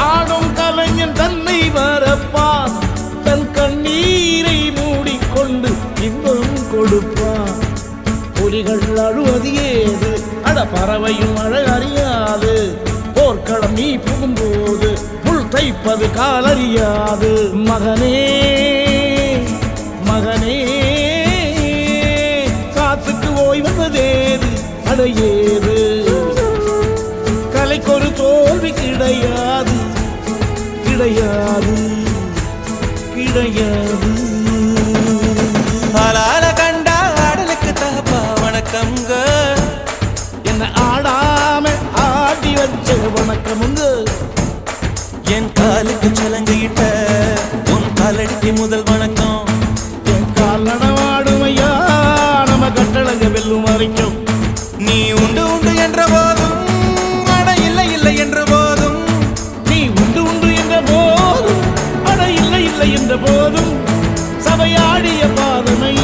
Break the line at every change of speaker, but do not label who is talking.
ஆடும் கலைஞன் தன்னை வரப்பான், தன் கண்ணீரை மூடிக்கொண்டு இன்பம் கொடுப்பான். புலிகள் அழுவது ஏது, அட பறவையும் அழ அறியாது. போர்க்களம் நீ புகும்போது முள் தைப்பது காலறியாது. மகனே மகனே காத்துக்கு ஓய்வதேது, அடையேது கலைக்கொரு தோல்வி கிடையாது கிடையாது கிடையாது.
ஆளால கண்டா ஆடலுக்கு தகப்பா வணக்கம்ங்க,
என்ன ஆடாம ஆடி வச்ச வணக்கமுங்க.
என் காலுக்கு சலங்கையிட்ட உன் காலடிக்கு முதல் வணக்கம்.
என் கால் நடவாடுமையா நம்ம கட்டளங்க வெல்லும் வரைக்கும்.
நீ உண்டு உண்டு என்ற போதும் அட இல்லை இல்லை என்ற போதும்,
நீ உண்டு உண்டு என்ற போதும் அட இல்லை இல்லை என்ற போதும், சபையாடிய பாதனை